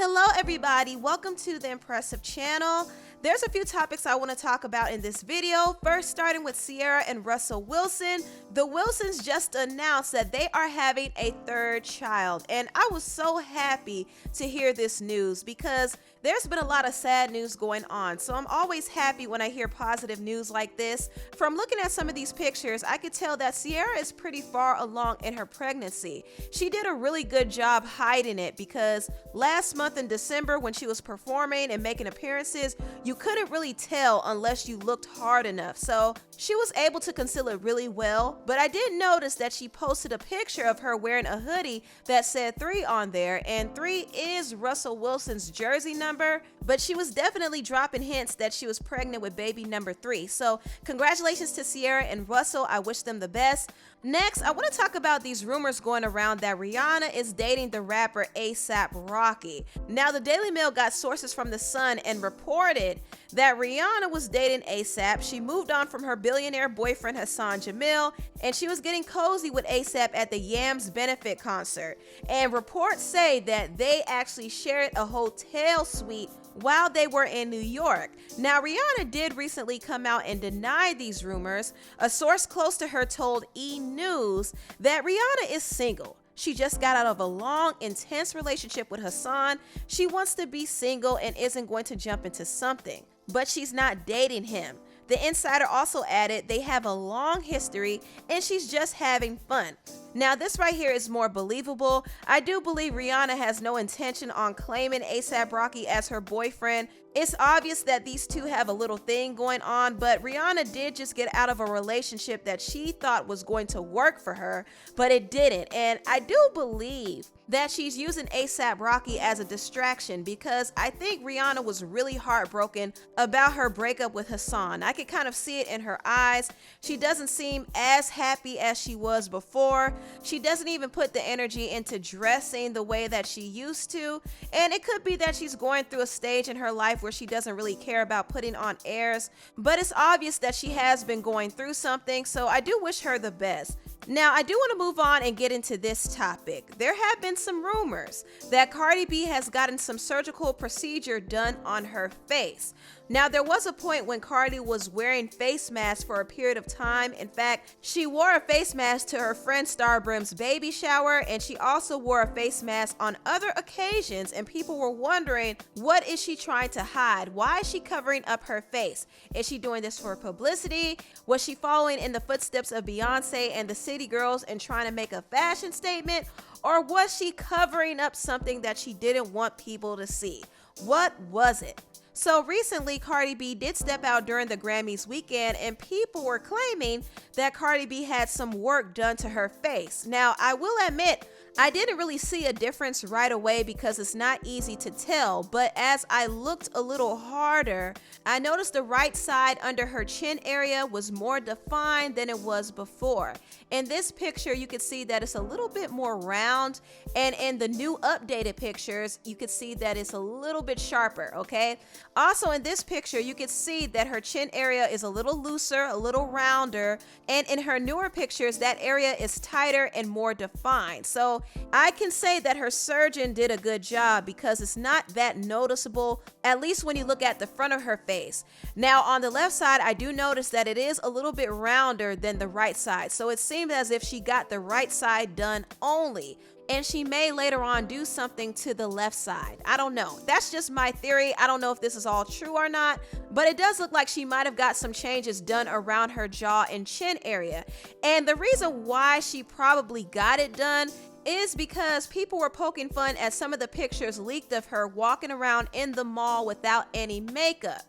Hello everybody, welcome to the Empressive channel. There's a few topics I want to talk about in this video. First, starting with Ciara and Russell Wilson. The Wilsons just announced that they are having a third child, and I was so happy to hear this news because there's been a lot of sad news going on. So I'm always happy when I hear positive news like this. From looking at some of these pictures, I could tell that Ciara is pretty far along in her pregnancy. She did a really good job hiding it because last month in December when she was performing and making appearances, you couldn't really tell unless you looked hard enough. So she was able to conceal it really well, but I did notice that she posted a picture of her wearing a hoodie that said 3 on there, and 3 is Russell Wilson's jersey number, but she was definitely dropping hints that she was pregnant with baby number 3. So congratulations to Ciara and Russell. I wish them the best. Next, I want to talk about these rumors going around that Rihanna is dating the rapper A$AP Rocky. Now, the Daily Mail got sources from The Sun and reported that Rihanna was dating A$AP. She moved on from her billionaire boyfriend Hassan Jamil, and she was getting cozy with A$AP at the Yams benefit concert. And reports say that they actually shared a hotel suite while they were in New York. Now, Rihanna did recently come out and deny these rumors. A source close to her told E! News that Rihanna is single. She just got out of a long, intense relationship with Hassan. She wants to be single and isn't going to jump into something, but she's not dating him. The insider also added they have a long history and she's just having fun. Now, this right here is more believable. I do believe Rihanna has no intention on claiming A$AP Rocky as her boyfriend. It's obvious that these two have a little thing going on, but Rihanna did just get out of a relationship that she thought was going to work for her, but it didn't. And I do believe that she's using A$AP Rocky as a distraction because I think Rihanna was really heartbroken about her breakup with Hassan. I could kind of see it in her eyes. She doesn't seem as happy as she was before. She doesn't even put the energy into dressing the way that she used to. And it could be that she's going through a stage in her life where she doesn't really care about putting on airs, but it's obvious that she has been going through something, so I do wish her the best. Now, I do want to move on and get into this topic. There have been some rumors that Cardi B has gotten some surgical procedure done on her face. Now, there was a point when Cardi was wearing face masks for a period of time. In fact, she wore a face mask to her friend Starbrim's baby shower, and she also wore a face mask on other occasions, and people were wondering, what is she trying to hide? Why is she covering up her face? Is she doing this for publicity? Was she following in the footsteps of Beyonce and the City Girls and trying to make a fashion statement? Or was she covering up something that she didn't want people to see? What was it? So recently, Cardi B did step out during the Grammys weekend, and people were claiming that Cardi B had some work done to her face. Now, I will admit, I didn't really see a difference right away because it's not easy to tell, but as I looked a little harder, I noticed the right side under her chin area was more defined than it was before. In this picture, you can see that it's a little bit more round, and in the new updated pictures, you can see that it's a little bit sharper, okay? Also, in this picture, you can see that her chin area is a little looser, a little rounder, and in her newer pictures, that area is tighter and more defined. So I can say that her surgeon did a good job because it's not that noticeable, at least when you look at the front of her face. Now, on the left side, I do notice that it is a little bit rounder than the right side. So it seems as if she got the right side done only, and she may later on do something to the left side. I don't know. That's just my theory. I don't know if this is all true or not, but it does look like she might have got some changes done around her jaw and chin area. And the reason why she probably got it done is because people were poking fun at some of the pictures leaked of her walking around in the mall without any makeup.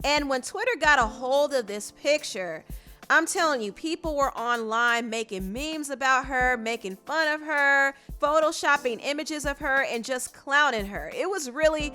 And when Twitter got a hold of this picture, I'm telling you, people were online making memes about her, making fun of her, photoshopping images of her, and just clowning her. It was really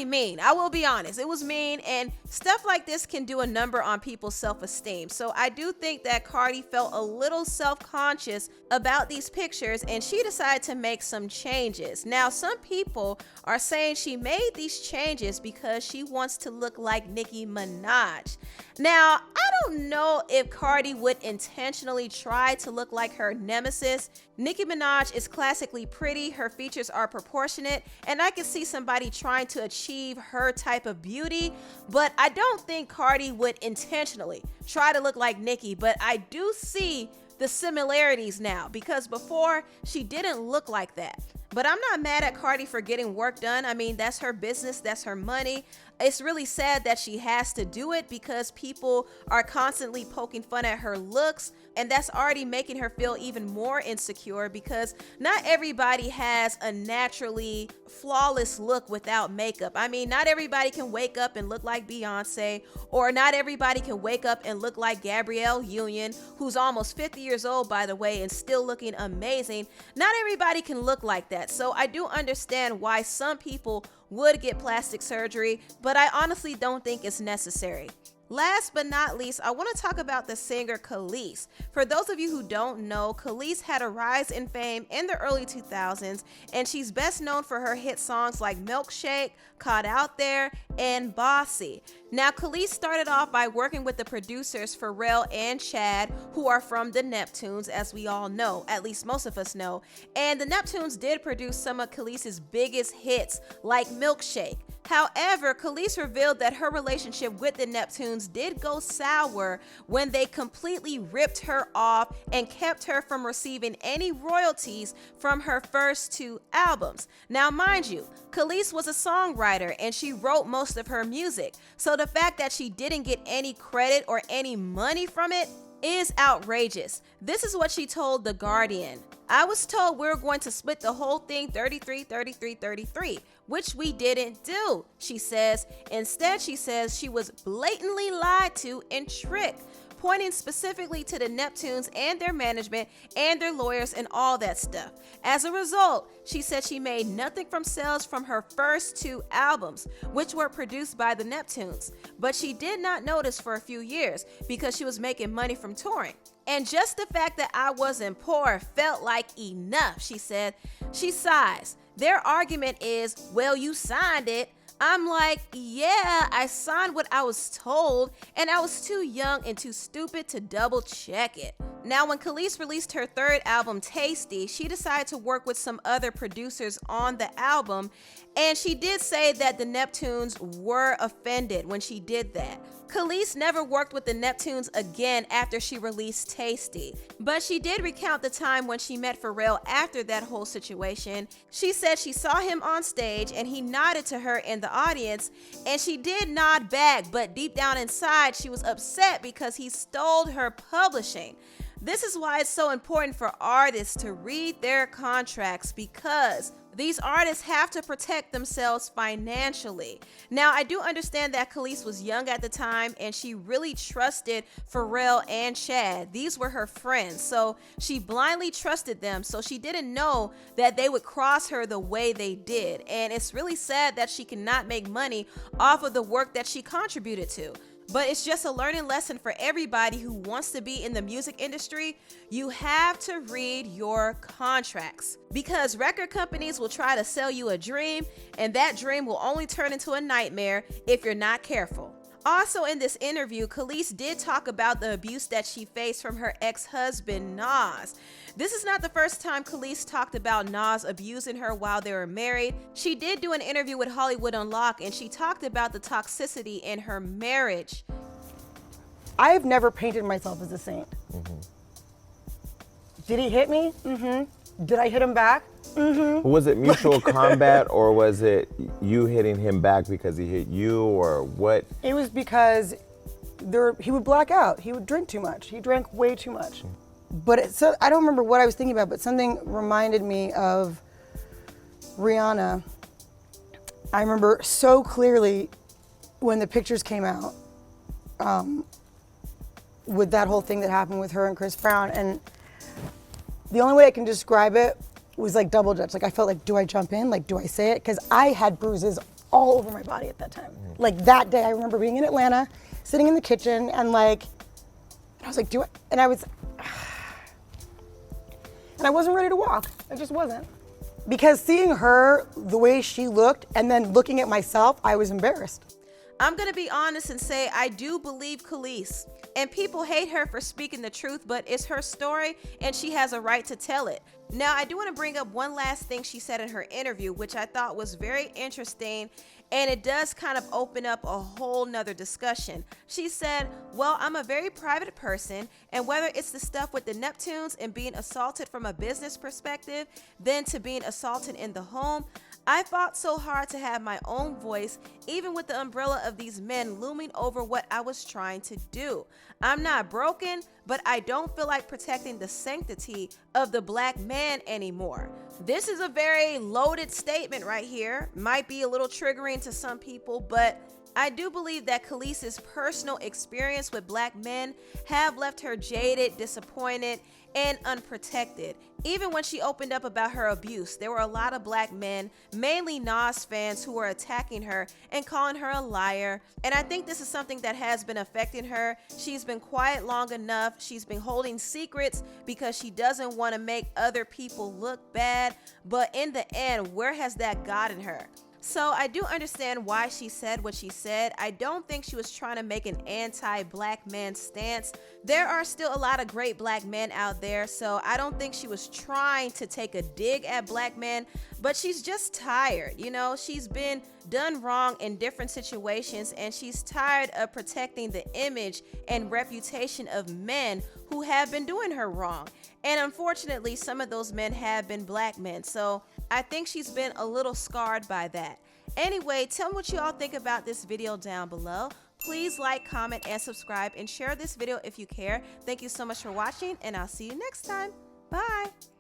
mean. I will be honest. It was mean, and stuff like this can do a number on people's self-esteem. So I do think that Cardi felt a little self-conscious about these pictures, and she decided to make some changes. Now, some people are saying she made these changes because she wants to look like Nicki Minaj. Now, I don't know if Cardi would intentionally try to look like her nemesis. Nicki Minaj is classically pretty, her features are proportionate, and I can see somebody trying to achieve her type of beauty, but I don't think Cardi would intentionally try to look like Nicki, but I do see the similarities now, because before she didn't look like that. But I'm not mad at Cardi for getting work done. I mean, that's her business, that's her money. It's really sad that she has to do it because people are constantly poking fun at her looks, and that's already making her feel even more insecure because not everybody has a naturally flawless look without makeup. I mean, not everybody can wake up and look like Beyonce, or not everybody can wake up and look like Gabrielle Union, who's almost 50 years old, by the way, and still looking amazing. Not everybody can look like that. So I do understand why some people would get plastic surgery, but I honestly don't think it's necessary. Last but not least, I want to talk about the singer Kelis. For those of you who don't know, Kelis had a rise in fame in the early 2000s, and she's best known for her hit songs like Milkshake, Caught Out There, and Bossy. Now, Kelis started off by working with the producers Pharrell and Chad, who are from the Neptunes, as we all know, at least most of us know. And the Neptunes did produce some of Kelis's biggest hits, like Milkshake. However, Kelis revealed that her relationship with the Neptunes did go sour when they completely ripped her off and kept her from receiving any royalties from her first 2 albums. Now, mind you, Kelis was a songwriter and she wrote most of her music, so the fact that she didn't get any credit or any money from it is outrageous. This is what she told The Guardian. "I was told we were going to split the whole thing 33, 33, 33, which we didn't do," she says. Instead, she says she was blatantly lied to and tricked, pointing specifically to the Neptunes and their management and their lawyers and all that stuff. As a result, she said she made nothing from sales from her first 2 albums, which were produced by the Neptunes, but she did not notice for a few years because she was making money from touring. "And just the fact that I wasn't poor felt like enough," she said. She sighs. Their argument is, "Well, you signed it." I'm like, yeah, I signed what I was told, and I was too young and too stupid to double check it. Now, when Kelis released her 3rd album, Tasty, she decided to work with some other producers on the album, and she did say that the Neptunes were offended when she did that. Kelis never worked with the Neptunes again after she released Tasty, but she did recount the time when she met Pharrell after that whole situation. She said she saw him on stage and he nodded to her in the audience, and she did nod back, but deep down inside she was upset because he stole her publishing. This is why it's so important for artists to read their contracts, because these artists have to protect themselves financially. Now, I do understand that Kelis was young at the time and she really trusted Pharrell and Chad. These were her friends, so she blindly trusted them, so she didn't know that they would cross her the way they did. And it's really sad that she cannot make money off of the work that she contributed to. But it's just a learning lesson for everybody who wants to be in the music industry. You have to read your contracts, because record companies will try to sell you a dream, and that dream will only turn into a nightmare if you're not careful. Also, in this interview, Kelis did talk about the abuse that she faced from her ex-husband, Nas. This is not the first time Kelis talked about Nas abusing her while they were married. She did do an interview with Hollywood Unlocked, and she talked about the toxicity in her marriage. I've never painted myself as a saint. Mm-hmm. Did he hit me? Mm-hmm. Did I hit him back? Mm-hmm. Was it mutual combat, or was it you hitting him back because he hit you, or what? It was because he would black out. He would drink too much. He drank way too much. But I don't remember what I was thinking about, but something reminded me of Rihanna. I remember so clearly when the pictures came out with that whole thing that happened with her and Chris Brown. And the only way I can describe it was like double dutch. Like, I felt like, do I jump in? Like, do I say it? Because I had bruises all over my body at that time. Like, that day, I remember being in Atlanta, sitting in the kitchen, and like, I was like, do I? And I was, and I wasn't ready to walk. I just wasn't. Because seeing her, the way she looked, and then looking at myself, I was embarrassed. I'm gonna be honest and say I do believe Kelis. And people hate her for speaking the truth, but it's her story and she has a right to tell it. Now, I do want to bring up one last thing she said in her interview, which I thought was very interesting, and it does kind of open up a whole nother discussion. She said, well, I'm a very private person, and whether it's the stuff with the Neptunes and being assaulted from a business perspective, then to being assaulted in the home, I fought so hard to have my own voice, even with the umbrella of these men looming over what I was trying to do. I'm not broken, but I don't feel like protecting the sanctity of the black man anymore. This is a very loaded statement right here. Might be a little triggering to some people, but I do believe that Kelis's personal experience with black men have left her jaded, disappointed, and unprotected. Even when she opened up about her abuse, there were a lot of black men, mainly Nas fans, who were attacking her and calling her a liar. And I think this is something that has been affecting her. She's been quiet long enough. She's been holding secrets because she doesn't want to make other people look bad. But in the end, where has that gotten her? So I do understand why she said what she said. I don't think she was trying to make an anti-black man stance. There are still a lot of great black men out there, so I don't think she was trying to take a dig at black men, but she's just tired. You know, she's been done wrong in different situations, and she's tired of protecting the image and reputation of men who have been doing her wrong. And unfortunately, some of those men have been black men. So I think she's been a little scarred by that. Anyway, tell me what you all think about this video down below. Please like, comment, and subscribe, and share this video if you care. Thank you so much for watching, and I'll see you next time. Bye.